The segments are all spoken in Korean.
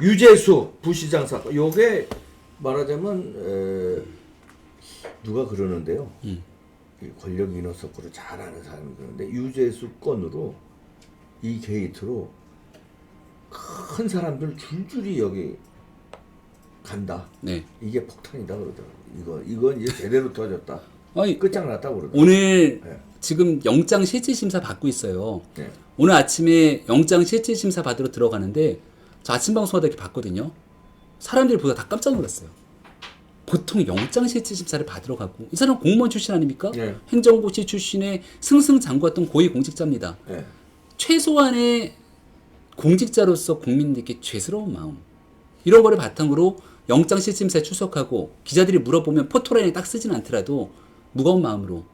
유재수 부시장 사건. 요게 말하자면 누가 그러는데요. 이 권력 인허 서클을 잘 아는 사람이 그러는데 유재수 건으로 이 게이트로 큰 사람들 줄줄이 여기 간다. 네. 이게 폭탄이다 그러더라고요. 이건 이제 제대로 터졌다. 아니, 끝장났다 그러더라고요. 오늘 네. 지금 영장 실질 심사 받고 있어요. 네. 오늘 아침에 영장 실질 심사 받으러 들어가는데 저 아침 방송하다 이렇게 봤거든요. 사람들이 보다 다 깜짝 놀랐어요. 보통 영장 실질 심사를 받으러 가고 이 사람 공무원 출신 아닙니까? 네. 행정고시 출신의 승승장구했던 고위 공직자입니다. 네. 최소한의 공직자로서 국민들께 죄스러운 마음 이런 거를 바탕으로 영장 실질심사에 출석하고 기자들이 물어보면 포토라인에 딱 쓰진 않더라도 무거운 마음으로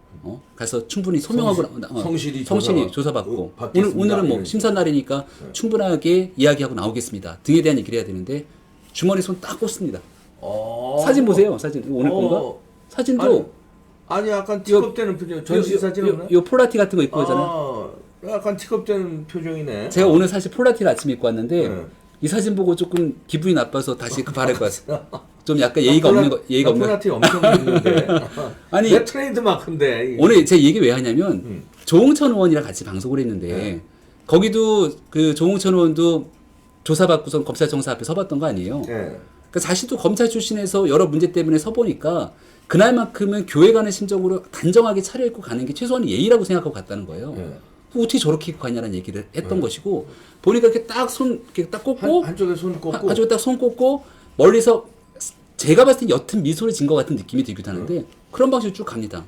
가서 충분히 소명하고 성실히 조사받고 받겠습니다. 오늘은 뭐 심사 날이니까 충분하게 이야기하고 나오겠습니다. 등에 대한 얘기를 해야 되는데 주머니 손 딱 꽂습니다. 사진 보세요. 사진 오늘 건가? 사진도 아니 약간 티컵되는 표정. 전신 사진 없나? 요 폴라티 같은 거 입고 있잖아요. 약간 티컵되는 표정이네. 제가 오늘 사실 폴라티를 아침에 입고 왔는데 네. 이 사진 보고 조금 기분이 나빠서 다시 그 바를 거 같아요. 좀 약간 예의가 없는 거, 예의가 없는. 폴라티 엄청 있는데. 아니 내 트레이드 마크인데. 오늘 제 얘기 왜 하냐면 조홍천 의원이랑 같이 방송을 했는데 거기도 그 조홍천 의원도 조사받고선 검찰청사 앞에 서봤던 거 아니에요? 네. 그러니까 자신도 검찰 출신에서 여러 문제 때문에 서보니까 그날만큼은 교회 가는 심정으로 단정하게 차려입고 가는 게 최소한 예의라고 생각하고 갔다는 거예요. 네. 어떻게 저렇게 입고 가냐는 얘기를 했던 것이고 보니까 이렇게 딱 이렇게 딱 꽂고 한쪽에 손 꽂고 한쪽에 딱 손 꽂고 멀리서 제가 봤을 때 옅은 미소를 진 것 같은 느낌이 들기도 하는데 그런 방식으로 쭉 갑니다.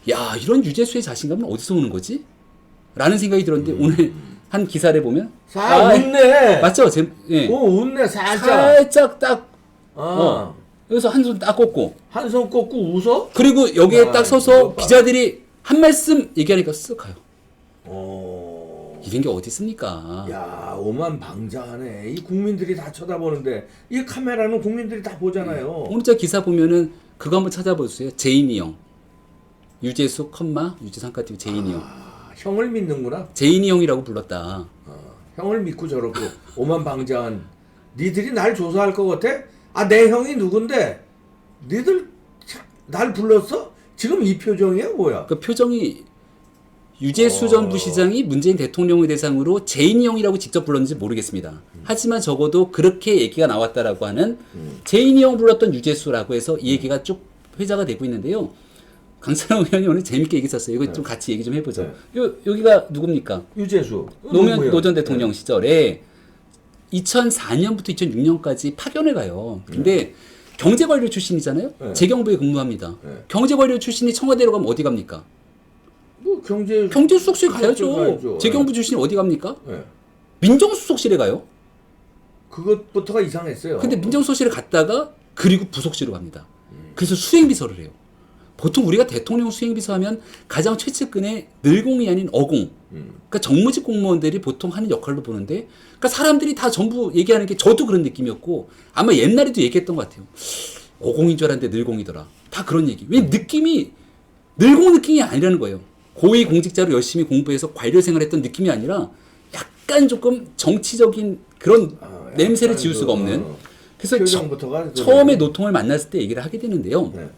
야 이런 유재수의 자신감은 어디서 오는 거지? 라는 생각이 들었는데 오늘 한 기사를 보면 웃네. 맞죠? 예. 오 웃네 살짝. 살짝 딱 여기서 한 손 딱 꽂고 한 손 꽂고 웃어? 그리고 여기에 야, 딱 서서 이거 봐. 기자들이 한 말씀 얘기하니까 쓱 가요. 이런 게 어디 있습니까? 야 오만방자하네. 이 국민들이 다 쳐다보는데 이 카메라는 국민들이 다 보잖아요. 오늘 저 기사 보면은 그거 한번 찾아보세요. 제인이 형. 유재수 컴마 유재상가티브 제인이 형. 형을 믿는구나. 제인이 형이라고 불렀다. 형을 믿고 저렇게 오만방자한 니들이 날 조사할 것 같아? 내 형이 누군데? 니들 날 불렀어? 지금 이 표정이야 뭐야? 그 표정이 유재수 전 부시장이 문재인 대통령을 대상으로 제인이 형이라고 직접 불렀는지 모르겠습니다. 하지만 적어도 그렇게 얘기가 나왔다라고 하는 제인이 형 불렀던 유재수라고 해서 이 얘기가 쭉 회자가 되고 있는데요. 강찬호 의원이 오늘 재밌게 얘기 썼어요. 이거 좀 같이 얘기 좀 해보죠. 여기가 누굽니까? 유재수. 노 전 대통령 시절에 2004년부터 2006년까지 파견을 가요. 근데 경제관료 출신이잖아요. 네. 재경부에 근무합니다. 네. 경제관료 출신이 청와대로 가면 어디 갑니까? 뭐 경제수석실 가야죠. 재경부 출신이 어디 갑니까? 네. 민정수석실에 가요. 그것부터가 이상했어요. 근데 민정수석실에 갔다가 그리고 부속실로 갑니다. 그래서 수행비서를 해요. 보통 우리가 대통령 수행비서 하면 가장 최측근의 늘공이 아닌 어공. 그러니까 정무직 공무원들이 보통 하는 역할로 보는데 그러니까 사람들이 다 전부 얘기하는 게 저도 그런 느낌이었고 아마 옛날에도 얘기했던 것 같아요. 어공인 줄 알았는데 늘공이더라. 다 그런 얘기. 왜 느낌이 늘공 느낌이 아니라는 거예요. 고위 공직자로 열심히 공부해서 관료 생활했던 느낌이 아니라 약간 조금 정치적인 그런 냄새를 지울 수가 없는. 그래서 처음에 노통을 만났을 때 얘기를 하게 되는데요. 네.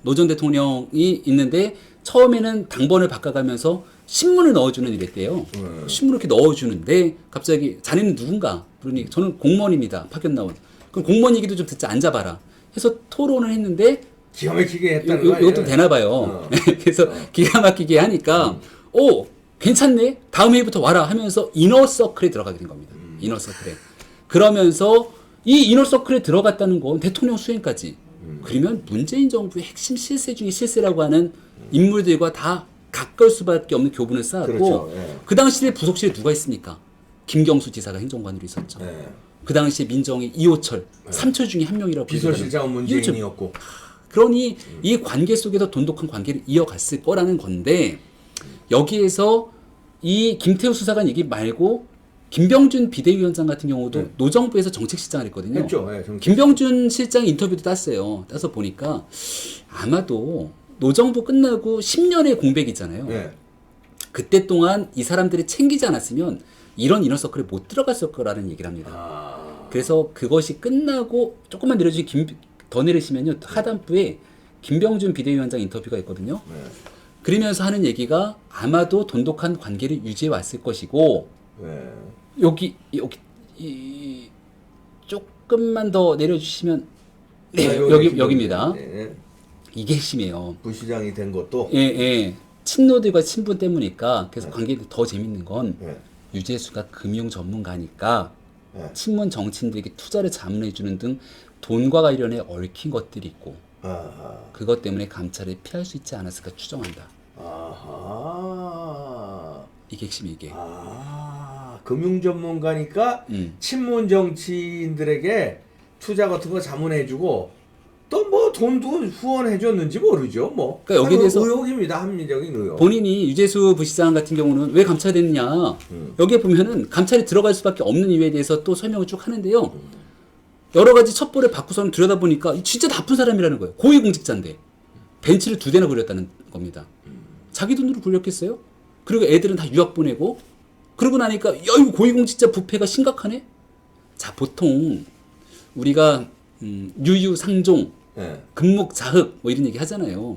노 전 대통령이 있는데 처음에는 당번을 바꿔가면서 신문을 넣어주는 이랬대요. 신문을 이렇게 넣어주는데 갑자기 자네는 누군가? 그러니 저는 공무원입니다. 파견 나온. 그럼 공무원 얘기도 좀 듣자. 앉아봐라. 해서 토론을 했는데 기가 막히게 했다는 거 아니에요? 이것도 되나 봐요. 그래서 기가 막히게 하니까 괜찮네. 다음 회의부터 와라 하면서 이너서클에 들어가게 된 겁니다. 이너서클에. 그러면서 이 이너서클에 들어갔다는 건 대통령 수행까지. 그러면 문재인 정부의 핵심 실세 중에 실세라고 하는 인물들과 다 가까울 수밖에 없는 교분을 쌓았고 그렇죠. 예. 그 당시에 부속실에 누가 있습니까? 김경수 지사가 행정관으로 있었죠. 네. 그 당시에 민정이 이호철, 삼철 중에 한 명이라고 비서실장은 문재인이었고. 그러니 이 관계 속에서 돈독한 관계를 이어갔을 거라는 건데 여기에서 이 김태우 수사관 얘기 말고 김병준 비대위원장 같은 경우도 노정부에서 정책실장을 했거든요. 했죠. 네, 김병준 실장 인터뷰도 땄어요. 따서 보니까 아마도 노정부 끝나고 10년의 공백이잖아요. 네. 그때 동안 이 사람들이 챙기지 않았으면 이런 이너서클에 못 들어갔을 거라는 얘기를 합니다. 그래서 그것이 끝나고 조금만 더 내리시면요. 하단부에 김병준 비대위원장 인터뷰가 있거든요. 네. 그러면서 하는 얘기가 아마도 돈독한 관계를 유지해 왔을 것이고 네. 여기 조금만 더 내려주시면 네, 여기입니다. 네. 이게 핵심이에요. 부시장이 된 것도. 예. 친노들과 친분 때문이니까 그래서 관계가 더 재밌는 건 네. 유재수가 금융 전문가니까 네. 친문 정치인들에게 투자를 자문해주는 등 돈과 관련해 얽힌 것들이 있고 아하. 그것 때문에 감찰을 피할 수 있지 않았을까 추정한다. 아하. 이게 핵심이 이게. 금융 전문가니까 친문 정치인들에게 투자 같은 거 자문해주고 또 뭐 돈도 후원해줬는지 모르죠. 뭐. 그러니까 여기에 대해서 의혹입니다. 합리적인 의혹. 본인이 유재수 부시장 같은 경우는 왜 감찰됐느냐 여기에 보면은 감찰이 들어갈 수밖에 없는 이유에 대해서 또 설명을 쭉 하는데요. 여러 가지 첩보를 받고서는 들여다보니까 진짜 나쁜 사람이라는 거예요. 고위공직자인데 벤츠를 2대나 굴렸다는 겁니다. 자기 돈으로 굴렸겠어요? 그리고 애들은 다 유학 보내고 그러고 나니까 야 이거 고위공직자 부패가 심각하네. 자 보통 우리가 유유상종, 네. 금목자흑 뭐 이런 얘기 하잖아요.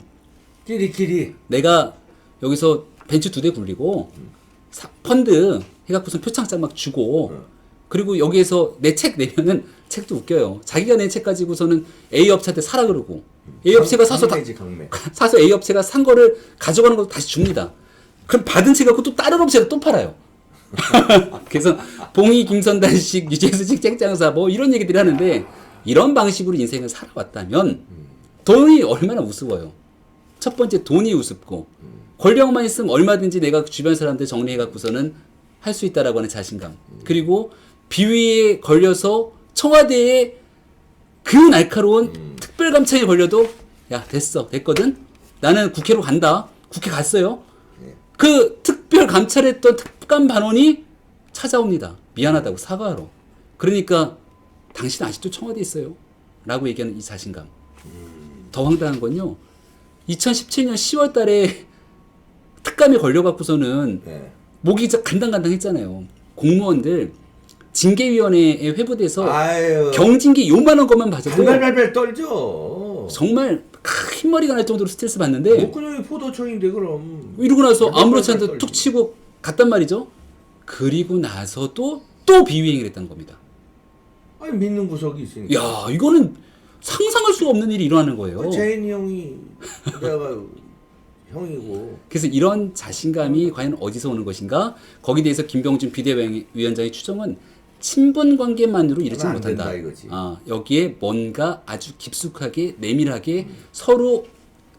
끼리끼리. 내가 여기서 벤츠 2대 굴리고 펀드 해갖고선 표창장 막 주고 그리고 여기에서 내 책 내면은 책도 웃겨요. 자기가 낸 책 가지고서는 A 업체한테 사라 그러고 A 업체가 사서 강매. 사서 A 업체가 산 거를 가져가는 것도 다시 줍니다. 그럼 받은 책 갖고 또 다른 업체가 또 팔아요. 그래서 봉이 김선단식 유재수식 책장사 뭐 이런 얘기들을 하는데 이런 방식으로 인생을 살아왔다면 돈이 얼마나 우스워요. 첫 번째 돈이 우습고 권력만 있으면 얼마든지 내가 주변 사람들 정리해갖고서는 할 수 있다라고 하는 자신감. 그리고 비위에 걸려서 청와대에 그 날카로운 특별감찰에 걸려도 야 됐거든. 나는 국회로 간다. 국회 갔어요. 그 특별감찰했던 특감반원이 찾아옵니다. 미안하다고 사과하러. 그러니까 당신 아직도 청와대에 있어요. 라고 얘기하는 이 자신감. 더 황당한 건요. 2017년 10월 달에 특감에 걸려갖고서는 네. 목이 간당간당 했잖아요. 공무원들 징계위원회에 회부돼서 아유. 경징계 요만한 것만 봐줘도 발발발 떨죠. 정말 흰머리가 날 정도로 스트레스 받는데 목근형이 포도청인데 그럼. 이러고 나서 아무렇지 않게 떨지. 툭 치고 갔단 말이죠. 그리고 나서도 또 비위행을 했다는 겁니다. 아니 믿는 구석이 있으니까. 야 이거는 상상할 수가 없는 일이 일어나는 거예요. 제인이 형이 내가 형이고. 그래서 이런 자신감이 과연 어디서 오는 것인가? 거기에 대해서 김병준 비대위원장의 추정은 친분 관계만으로 이르지 안 못한다. 된다, 이거지. 여기에 뭔가 아주 깊숙하게 내밀하게 서로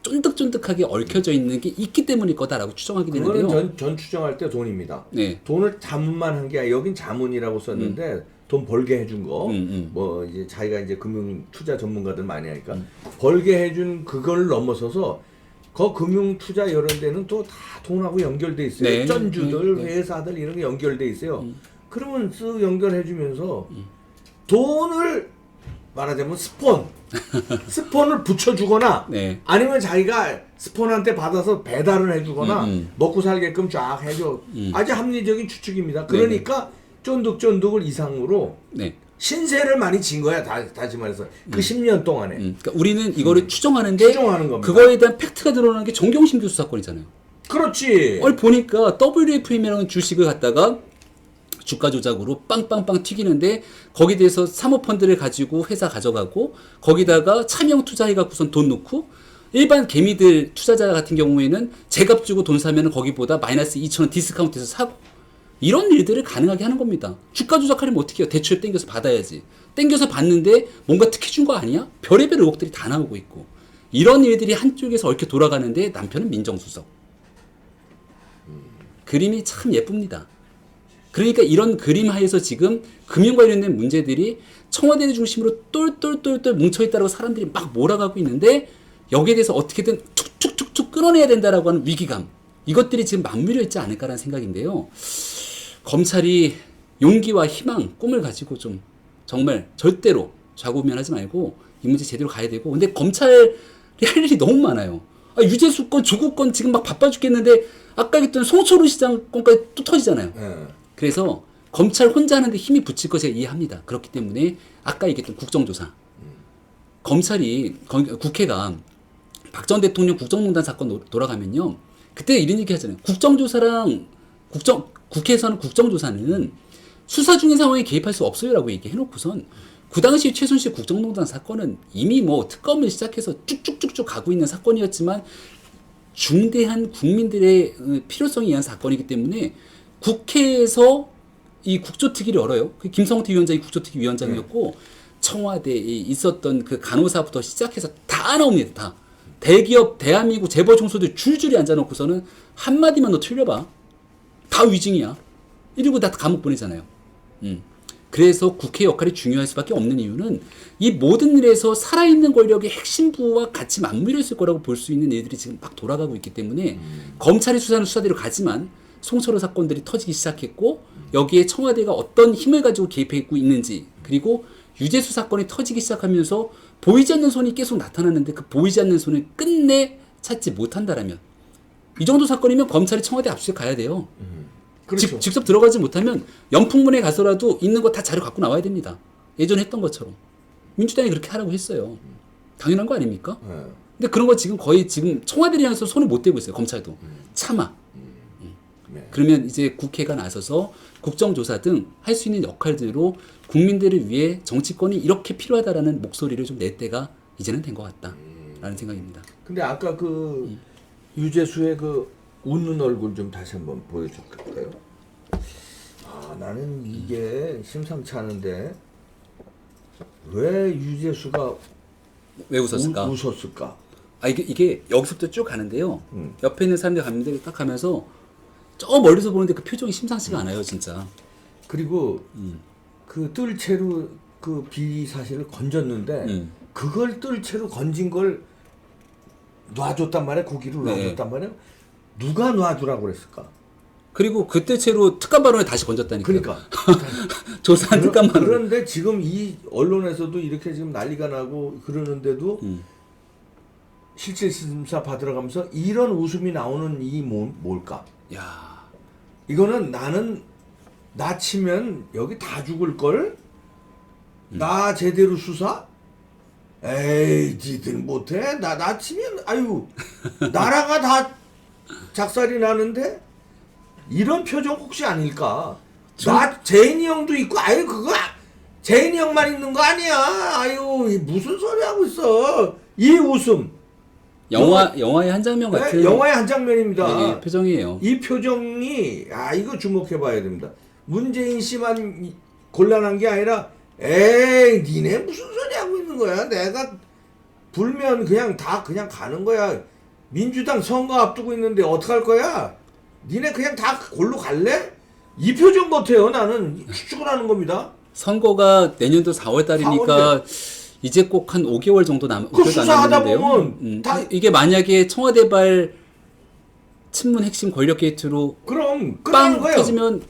쫀득쫀득하게 얽혀져 있는 게 있기 때문일 거다라고 추정하게 되는데요. 그거는 전 추정할 때 돈입니다. 네. 돈을 자문만 한 게 아니라 여긴 자문이라고 썼는데 돈 벌게 해준 거. 뭐 이제 자기가 이제 금융 투자 전문가들 많이 하니까 벌게 해준 그걸 넘어서서 그 금융 투자 이런 데는 또 다 돈하고 연결돼 있어요. 네. 전주들, 회사들 이런 게 연결돼 있어요. 그러면 쓱 연결해주면서 돈을 말하자면 스폰을 붙여주거나 네. 아니면 자기가 스폰한테 받아서 배달을 해주거나 먹고 살게끔 쫙 해줘. 아주 합리적인 추측입니다. 그러니까 쫀득쫀득을 이상으로 네. 신세를 많이 진 거야. 다시 말해서 그 10년 동안에. 그러니까 우리는 이거를 추정하는데 추정하는 겁니다. 그거에 대한 팩트가 드러나는 게 정경심 교수 사건이잖아요. 그렇지. 보니까 WFM이라는 주식을 갖다가 주가 조작으로 빵빵빵 튀기는데 거기에 대해서 사모펀드를 가지고 회사 가져가고 거기다가 차명 투자해갖고선 돈 넣고 일반 개미들 투자자 같은 경우에는 제값 주고 돈 사면은 거기보다 마이너스 2,000원 디스카운트해서 사고 이런 일들을 가능하게 하는 겁니다. 주가 조작하려면 어떻게 해요? 대출을 땡겨서 받아야지. 땡겨서 받는데 뭔가 특혜 준 거 아니야? 별의별 의혹들이 다 나오고 있고 이런 일들이 한쪽에서 얽혀 돌아가는데 남편은 민정수석. 그림이 참 예쁩니다. 그러니까 이런 그림 하에서 지금 금융 관련된 문제들이 청와대를 중심으로 똘똘똘똘 뭉쳐있다고 사람들이 막 몰아가고 있는데 여기에 대해서 어떻게든 툭툭툭툭 끊어내야 된다라고 하는 위기감 이것들이 지금 맞물려 있지 않을까라는 생각인데요. 검찰이 용기와 희망, 꿈을 가지고 좀 정말 절대로 좌고우면하지 말고 이 문제 제대로 가야 되고 근데 검찰이 할 일이 너무 많아요. 유재수 건, 조국 건 지금 막 바빠 죽겠는데 아까 했던 송철우 시장 건까지 또 터지잖아요. 네. 그래서 검찰 혼자 하는데 힘이 붙일 거 제가 이해합니다. 그렇기 때문에 아까 얘기했던 국정조사. 국회가 박 전 대통령 국정농단 사건 돌아가면요. 그때 이런 얘기 하잖아요. 국회에서는 국정조사는 수사 중인 상황에 개입할 수 없어요라고 얘기해놓고선 그 당시 최순실 국정농단 사건은 이미 뭐 특검을 시작해서 쭉쭉쭉쭉 가고 있는 사건이었지만 중대한 국민들의 필요성에 의한 사건이기 때문에 국회에서 이 국조특위를 열어요. 그 김성태 위원장이 국조특위 위원장이었고 청와대에 있었던 그 간호사부터 시작해서 다 나옵니다. 다. 대기업, 대한민국 재벌 총수들 줄줄이 앉아놓고서는 한마디만 너 틀려봐. 다 위증이야. 이러고 다 감옥 보내잖아요. 그래서 국회 역할이 중요할 수밖에 없는 이유는 이 모든 일에서 살아있는 권력의 핵심 부와 같이 맞물려 있을 거라고 볼 수 있는 일들이 지금 막 돌아가고 있기 때문에 검찰이 수사는 수사대로 가지만 송철호 사건들이 터지기 시작했고 여기에 청와대가 어떤 힘을 가지고 개입하고 있는지 그리고 유재수 사건이 터지기 시작하면서 보이지 않는 손이 계속 나타나는데 그 보이지 않는 손을 끝내 찾지 못한다라면 이 정도 사건이면 검찰이 청와대 압수수색 가야 돼요. 그렇죠. 직접 들어가지 못하면 연풍문에 가서라도 있는 거 다 자료 갖고 나와야 됩니다. 예전에 했던 것처럼. 민주당이 그렇게 하라고 했어요. 당연한 거 아닙니까? 근데 그런 거 지금 거의 지금 청와대를 향해서 손을 못 대고 있어요. 검찰도. 참아. 그러면 이제 국회가 나서서 국정조사 등 할 수 있는 역할들로 국민들을 위해 정치권이 이렇게 필요하다라는 목소리를 좀 낼 때가 이제는 된 것 같다라는 생각입니다. 근데 아까 그 유재수의 그 웃는 얼굴 좀 다시 한번 보여줄까요? 아, 나는 이게 심상치 않은데 왜 유재수가 왜 웃었을까? 웃었을까? 아 이게 여기서부터 쭉 가는데요. 옆에 있는 사람들 가는데 딱 하면서 저 멀리서 보는데 그 표정이 심상치가 않아요, 진짜. 그리고 그 뜰채로 그 비리 사실을 건졌는데 그걸 뜰채로 건진 걸 놔줬단 말이야. 고기를 놔줬단 말이야. 누가 놔주라고 그랬을까? 그리고 그때 채로 특감 발언에 다시 건졌다니까. 그러니까 조사한 특감 발언. 그런데 지금 이 언론에서도 이렇게 지금 난리가 나고 그러는데도 실질심사 받으러 가면서 이런 웃음이 나오는 이 뭘까? 야, 이거는 나는 나 치면 여기 다 죽을 걸. 나 제대로 수사? 에이, 니들 못해? 나 치면 아유 나라가 다 작살이 나는데 이런 표정 혹시 아닐까? 나 재인이 형도 있고 아유 그거 재인이 형만 있는 거 아니야? 아유 무슨 소리 하고 있어? 이 웃음. 영화의 한 장면 같은. 네, 영화의 한 장면입니다. 네, 표정이에요. 이 표정이 이거 주목해봐야 됩니다. 문재인 씨만 곤란한 게 아니라 에이 니네 무슨 소리 하고 있는 거야? 내가 불면 그냥 다 그냥 가는 거야. 민주당 선거 앞두고 있는데 어떡할 거야? 니네 그냥 다 골로 갈래? 이 표정 같아요. 나는 추측을 하는 겁니다. 선거가 내년도 4월 달이니까 이제 꼭 한 5개월 정도 그 수사하다 보면 이게 만약에 청와대발 친문 핵심 권력 게이트로 그럼 빵 끝나는 거예요. 터지면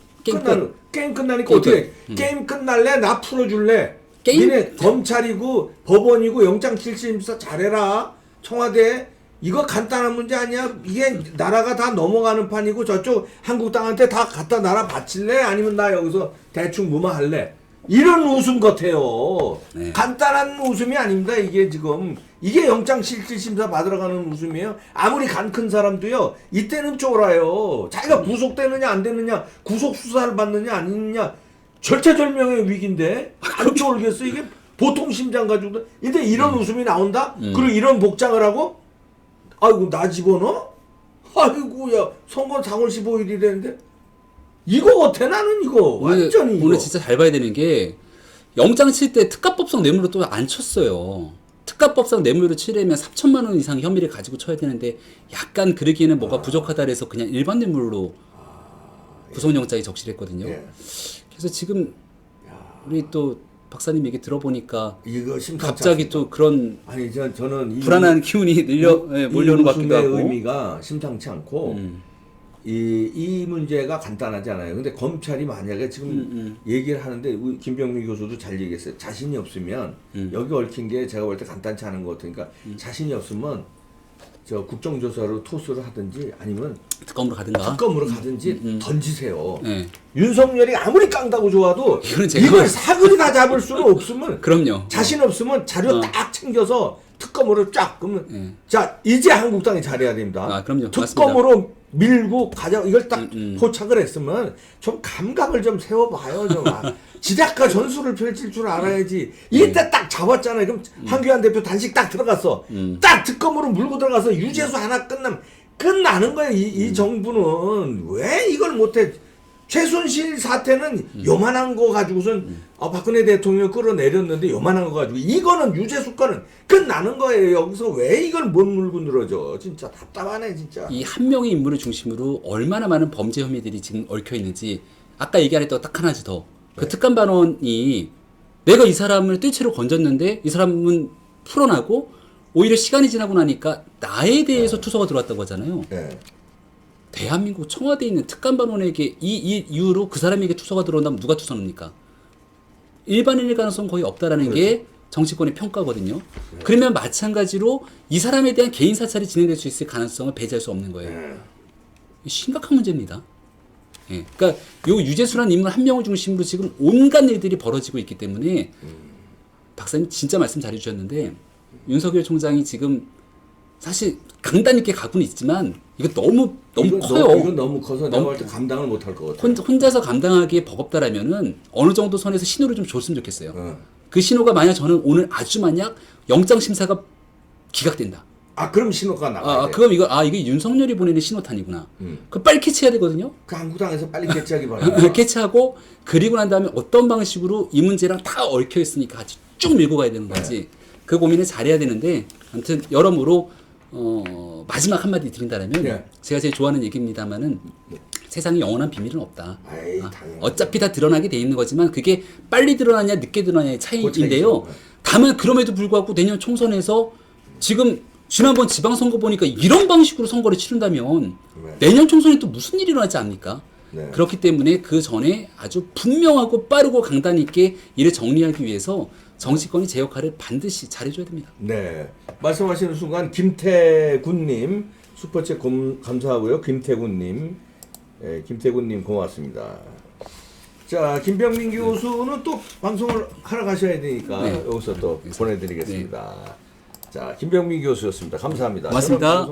게임 끝나니까 어떻게 게임 끝날래? 나 풀어줄래? 게임? 니네 검찰이고 법원이고 영장실질심사 잘해라. 청와대 이거 간단한 문제 아니야. 이게 나라가 다 넘어가는 판이고 저쪽 한국당한테 다 갖다 나라 바칠래? 아니면 나 여기서 대충 무마할래? 이런 웃음 같아요. 네. 간단한 웃음이 아닙니다. 이게 지금 이게 영장실질심사 받으러 가는 웃음이에요. 아무리 간 큰 사람도요. 이때는 쫄아요. 자기가 구속되느냐 안 되느냐, 구속 수사를 받느냐 아니느냐 절체절명의 위기인데 안 쫄겠어. 이게 보통 심장 가지고. 근데 이런 웃음이 나온다. 그리고 이런 복장을 하고, 아이고 나 집어넣어? 아이고야 선거 4월 15일이랬는데. 이거 어때 나는 이거 완전히 오늘 이거. 진짜 잘 봐야 되는 게 영장 칠 때 특가법상 뇌물로 또 안 쳤어요. 특가법상 뇌물로 치려면 3천만 원 이상 혐의를 가지고 쳐야 되는데 약간 그러기에는 뭐가 부족하다 그래서 그냥 일반 뇌물로 구속영장이 적시했거든요. 예. 그래서 지금 우리 또 박사님 얘기 들어보니까 이거 갑자기 또 그런 아니 저는 이 불안한 기운이 몰려오는 것 같기도 하고. 의미가 심상치 않고 이 문제가 간단하잖아요. 근데 검찰이 만약에 지금 얘기를 하는데 우리 김병민 교수도 잘 얘기했어요. 자신이 없으면 여기 얽힌 게 제가 볼 때 간단치 않은 것 같으니까 자신이 없으면 저 국정조사로 토스를 하든지 아니면 특검으로 가든가. 특검으로 가든지 던지세요. 네. 윤석열이 아무리 깡다고 좋아도 이거는 제가 이걸 사거리 다 잡을 수는 없으면 그럼요. 자신 없으면 자료 딱 챙겨서 특검으로 쫙 그러면 자 이제 한국당이 잘해야 됩니다. 아, 그럼요. 특검으로 밀고 가자 이걸 딱 포착을 했으면 좀 감각을 좀 세워봐요. 좀 지략과 전술을 펼칠 줄 알아야지. 이때 딱 잡았잖아요. 그럼 한규환 대표 단식 딱 들어갔어. 딱 특검으로 물고 들어가서 유죄수 하나 끝나는 거예요. 이 정부는 왜 이걸 못해? 최순실 사태는 요만한 거 가지고선 박근혜 대통령 끌어내렸는데 요만한 거 가지고 이거는 유죄수건은 끝나는 거예요. 여기서 왜 이걸 못 물고 늘어져? 진짜 답답하네 진짜. 이 한 명의 인물을 중심으로 얼마나 많은 범죄 혐의들이 지금 얽혀 있는지 아까 얘기하랬던 딱 하나지 더. 그 특감 반원이 내가 이 사람을 뜰채로 건졌는데 이 사람은 풀어나고 오히려 시간이 지나고 나니까 나에 대해서 투서가 들어왔다고 하잖아요. 네. 대한민국 청와대에 있는 특감반원에게 이 이유로 그 사람에게 투서가 들어온다면 누가 투서 넣습니까? 일반인일 가능성 거의 없다라는 게 정치권의 평가거든요. 그러면 마찬가지로 이 사람에 대한 개인 사찰이 진행될 수 있을 가능성을 배제할 수 없는 거예요. 심각한 문제입니다. 예. 그러니까 요 유재수라는 인물 한 명을 중심으로 지금 온갖 일들이 벌어지고 있기 때문에 박사님 진짜 말씀 잘해주셨는데 윤석열 총장이 지금 사실 강단 있게 가고는 있지만 이거 너무 커요. 이건 너무 커서 내가 볼 때 감당을 못할 것 같아요. 혼자서 감당하기에 버겁다라면은 어느 정도 선에서 신호를 좀 줬으면 좋겠어요. 그 신호가 만약 저는 오늘 아주 만약 영장 심사가 기각된다. 그럼 신호가 나가야 돼. 그럼 이게 윤석열이 보내는 신호탄이구나. 그 빨리 캐치해야 되거든요. 그 한국당에서 빨리 캐치하기 바랍니다. 캐치하고 그리고 난 다음에 어떤 방식으로 이 문제랑 다 얽혀 있으니까 같이 쭉 밀고 가야 되는 거지. 그 고민을 잘해야 되는데 아무튼 여러모로 마지막 한마디 드린다면 제가 제일 좋아하는 얘기입니다만은 세상에 영원한 비밀은 없다. 어차피 다 드러나게 돼 있는 거지만 그게 빨리 드러나냐 늦게 드러나냐의 차이인데요. 다만 그럼에도 불구하고 내년 총선에서 지금 지난번 지방선거 보니까 이런 방식으로 선거를 치른다면 내년 총선에 또 무슨 일이 일어나지 않습니까? 네. 그렇기 때문에 그 전에 아주 분명하고 빠르고 강단 있게 일을 정리하기 위해서 정치권이 제 역할을 반드시 잘해줘야 됩니다. 네. 말씀하시는 순간 김태군님 슈퍼챗 감사하고요. 김태군님 고맙습니다. 자, 김병민 교수는 또 방송을 하러 가셔야 되니까 여기서 또 보내드리겠습니다. 자, 김병민 교수였습니다. 감사합니다. 고맙습니다.